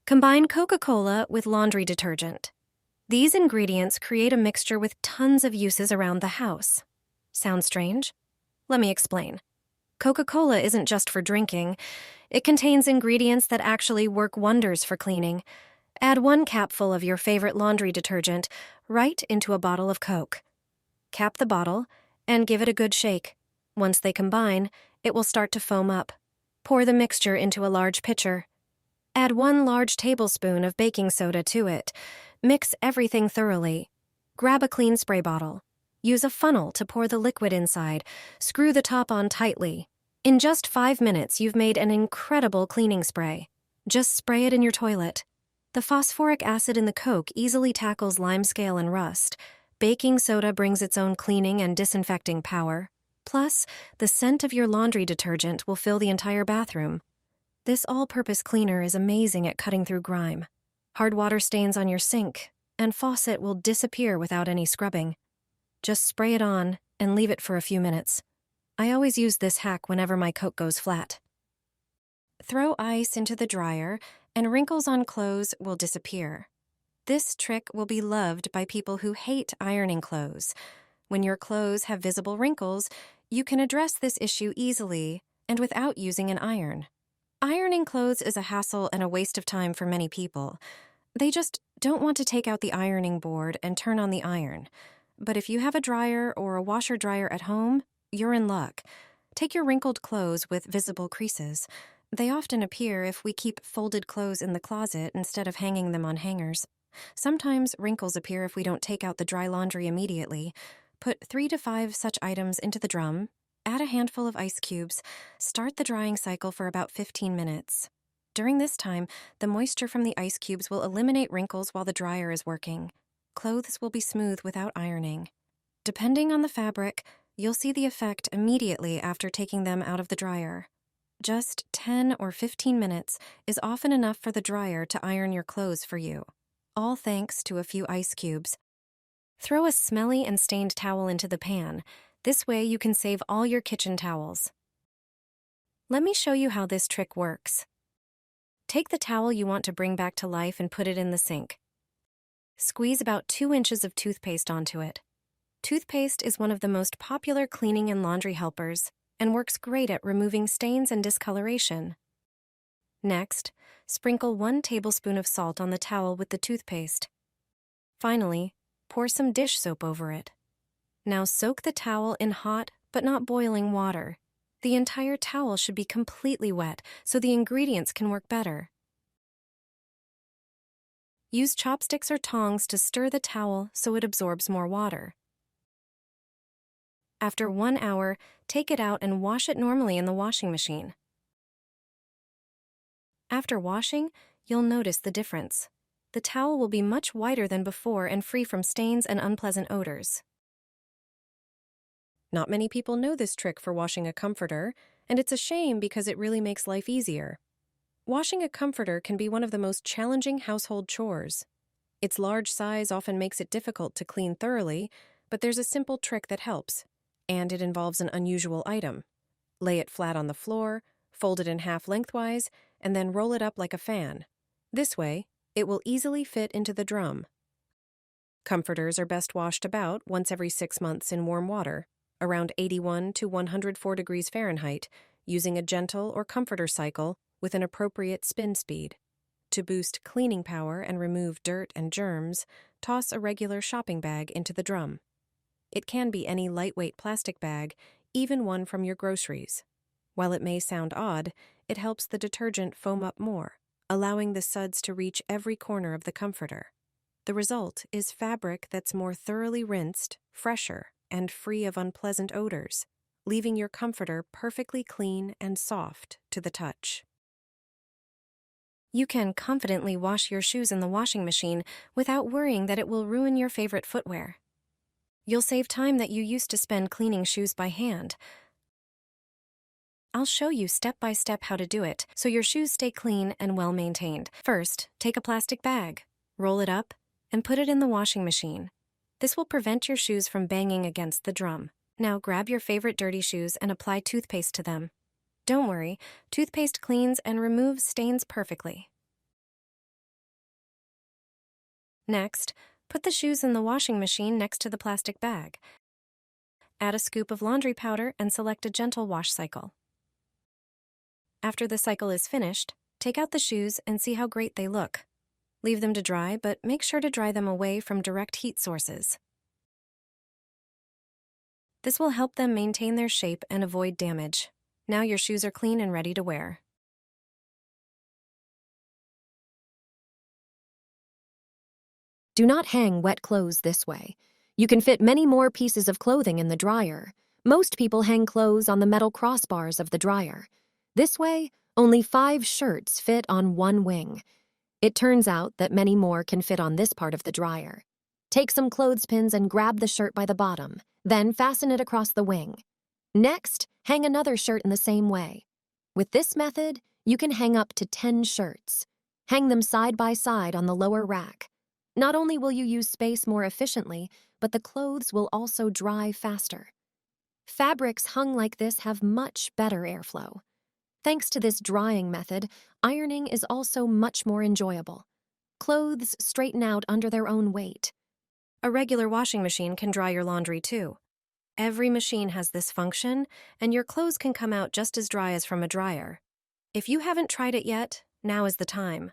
Combine Coca-Cola with laundry detergent. These ingredients create a mixture with tons of uses around the house. Sound strange? Let me explain. Coca-Cola isn't just for drinking. It contains ingredients that actually work wonders for cleaning. Add 1 capful of your favorite laundry detergent right into a bottle of Coke. Cap the bottle and give it a good shake. Once they combine, it will start to foam up. Pour the mixture into a large pitcher. Add 1 large tablespoon of baking soda to it. Mix everything thoroughly. Grab a clean spray bottle. Use a funnel to pour the liquid inside. Screw the top on tightly. In just 5 minutes, you've made an incredible cleaning spray. Just spray it in your toilet. The phosphoric acid in the Coke easily tackles limescale and rust. Baking soda brings its own cleaning and disinfecting power. Plus, the scent of your laundry detergent will fill the entire bathroom. This all-purpose cleaner is amazing at cutting through grime. Hard water stains on your sink and faucet will disappear without any scrubbing. Just spray it on and leave it for a few minutes. I always use this hack whenever my Coke goes flat. Throw ice into the dryer and wrinkles on clothes will disappear. This trick will be loved by people who hate ironing clothes. When your clothes have visible wrinkles, you can address this issue easily and without using an iron. Ironing clothes is a hassle and a waste of time for many people. They just don't want to take out the ironing board and turn on the iron. But if you have a dryer or a washer-dryer at home, you're in luck. Take your wrinkled clothes with visible creases. They often appear if we keep folded clothes in the closet instead of hanging them on hangers. Sometimes wrinkles appear if we don't take out the dry laundry immediately. Put 3 to 5 such items into the drum. Add a handful of ice cubes. Start the drying cycle for about 15 minutes. During this time, the moisture from the ice cubes will eliminate wrinkles while the dryer is working. Clothes will be smooth without ironing. Depending on the fabric, you'll see the effect immediately after taking them out of the dryer. Just 10 or 15 minutes is often enough for the dryer to iron your clothes for you, all thanks to a few ice cubes. Throw a smelly and stained towel into the pan. This way you can save all your kitchen towels. Let me show you how this trick works. Take the towel you want to bring back to life and put it in the sink. Squeeze about 2 inches of toothpaste onto it. Toothpaste is one of the most popular cleaning and laundry helpers and works great at removing stains and discoloration. Next, sprinkle 1 tablespoon of salt on the towel with the toothpaste. Finally, pour some dish soap over it. Now soak the towel in hot but not boiling water. The entire towel should be completely wet so the ingredients can work better. Use chopsticks or tongs to stir the towel so it absorbs more water. After 1 hour, take it out and wash it normally in the washing machine. After washing, you'll notice the difference. The towel will be much whiter than before and free from stains and unpleasant odors. Not many people know this trick for washing a comforter, and it's a shame because it really makes life easier. Washing a comforter can be one of the most challenging household chores. Its large size often makes it difficult to clean thoroughly, but there's a simple trick that helps, and it involves an unusual item. Lay it flat on the floor, fold it in half lengthwise, and then roll it up like a fan. This way, it will easily fit into the drum. Comforters are best washed about once every 6 months in warm water, around 81 to 104 degrees Fahrenheit, using a gentle or comforter cycle with an appropriate spin speed. To boost cleaning power and remove dirt and germs, toss a regular shopping bag into the drum. It can be any lightweight plastic bag, even one from your groceries. While it may sound odd, it helps the detergent foam up more, allowing the suds to reach every corner of the comforter. The result is fabric that's more thoroughly rinsed, fresher, and free of unpleasant odors, leaving your comforter perfectly clean and soft to the touch. You can confidently wash your shoes in the washing machine without worrying that it will ruin your favorite footwear. You'll save time that you used to spend cleaning shoes by hand. I'll show you step by step how to do it so your shoes stay clean and well maintained. First, take a plastic bag, roll it up, and put it in the washing machine. This will prevent your shoes from banging against the drum. Now grab your favorite dirty shoes and apply toothpaste to them. Don't worry, toothpaste cleans and removes stains perfectly. Next, put the shoes in the washing machine next to the plastic bag. Add a scoop of laundry powder and select a gentle wash cycle. After the cycle is finished, take out the shoes and see how great they look. Leave them to dry, but make sure to dry them away from direct heat sources. This will help them maintain their shape and avoid damage. Now your shoes are clean and ready to wear. Do not hang wet clothes this way. You can fit many more pieces of clothing in the dryer. Most people hang clothes on the metal crossbars of the dryer. This way, only 5 shirts fit on one wing. It turns out that many more can fit on this part of the dryer. Take some clothespins and grab the shirt by the bottom, then fasten it across the wing. Next, hang another shirt in the same way. With this method, you can hang up to 10 shirts. Hang them side by side on the lower rack. Not only will you use space more efficiently, but the clothes will also dry faster. Fabrics hung like this have much better airflow. Thanks to this drying method, ironing is also much more enjoyable. Clothes straighten out under their own weight. A regular washing machine can dry your laundry too. Every machine has this function, and your clothes can come out just as dry as from a dryer. If you haven't tried it yet, now is the time.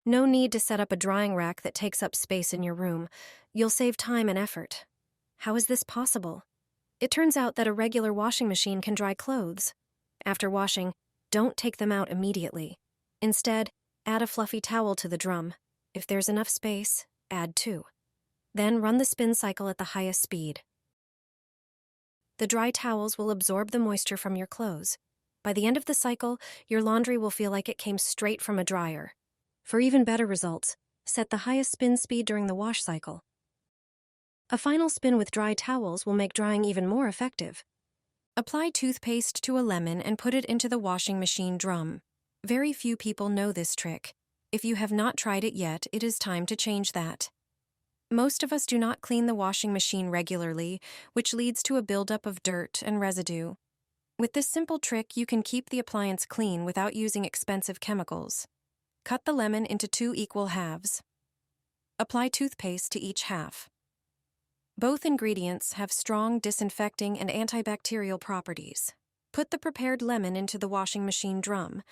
No need to set up a drying rack that takes up space in your room. You'll save time and effort. How is this possible? It turns out that a regular washing machine can dry clothes. After washing, don't take them out immediately. Instead, add a fluffy towel to the drum. If there's enough space, add 2. Then run the spin cycle at the highest speed. The dry towels will absorb the moisture from your clothes. By the end of the cycle, your laundry will feel like it came straight from a dryer. For even better results, set the highest spin speed during the wash cycle. A final spin with dry towels will make drying even more effective. Apply toothpaste to a lemon and put it into the washing machine drum. Very few people know this trick. If you have not tried it yet, it is time to change that. Most of us do not clean the washing machine regularly, which leads to a buildup of dirt and residue. With this simple trick, you can keep the appliance clean without using expensive chemicals. Cut the lemon into 2 equal halves. Apply toothpaste to each half. Both ingredients have strong disinfecting and antibacterial properties. Put the prepared lemon into the washing machine drum.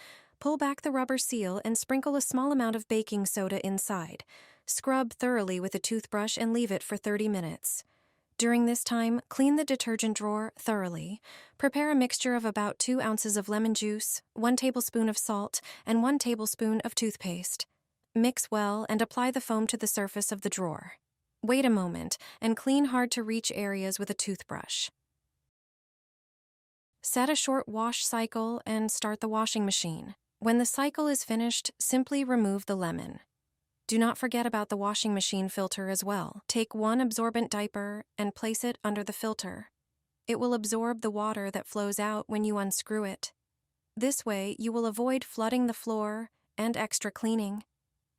Pull back the rubber seal and sprinkle a small amount of baking soda inside. Scrub thoroughly with a toothbrush and leave it for 30 minutes. During this time, clean the detergent drawer thoroughly. Prepare a mixture of about 2 ounces of lemon juice, 1 tablespoon of salt, and 1 tablespoon of toothpaste. Mix well and apply the foam to the surface of the drawer. Wait a moment and clean hard-to-reach areas with a toothbrush. Set a short wash cycle and start the washing machine. When the cycle is finished, simply remove the lemon. Do not forget about the washing machine filter as well. Take 1 absorbent diaper and place it under the filter. It will absorb the water that flows out when you unscrew it. This way, you will avoid flooding the floor and extra cleaning.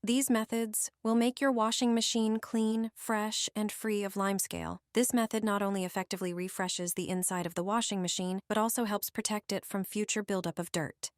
These methods will make your washing machine clean, fresh, and free of limescale. This method not only effectively refreshes the inside of the washing machine, but also helps protect it from future buildup of dirt.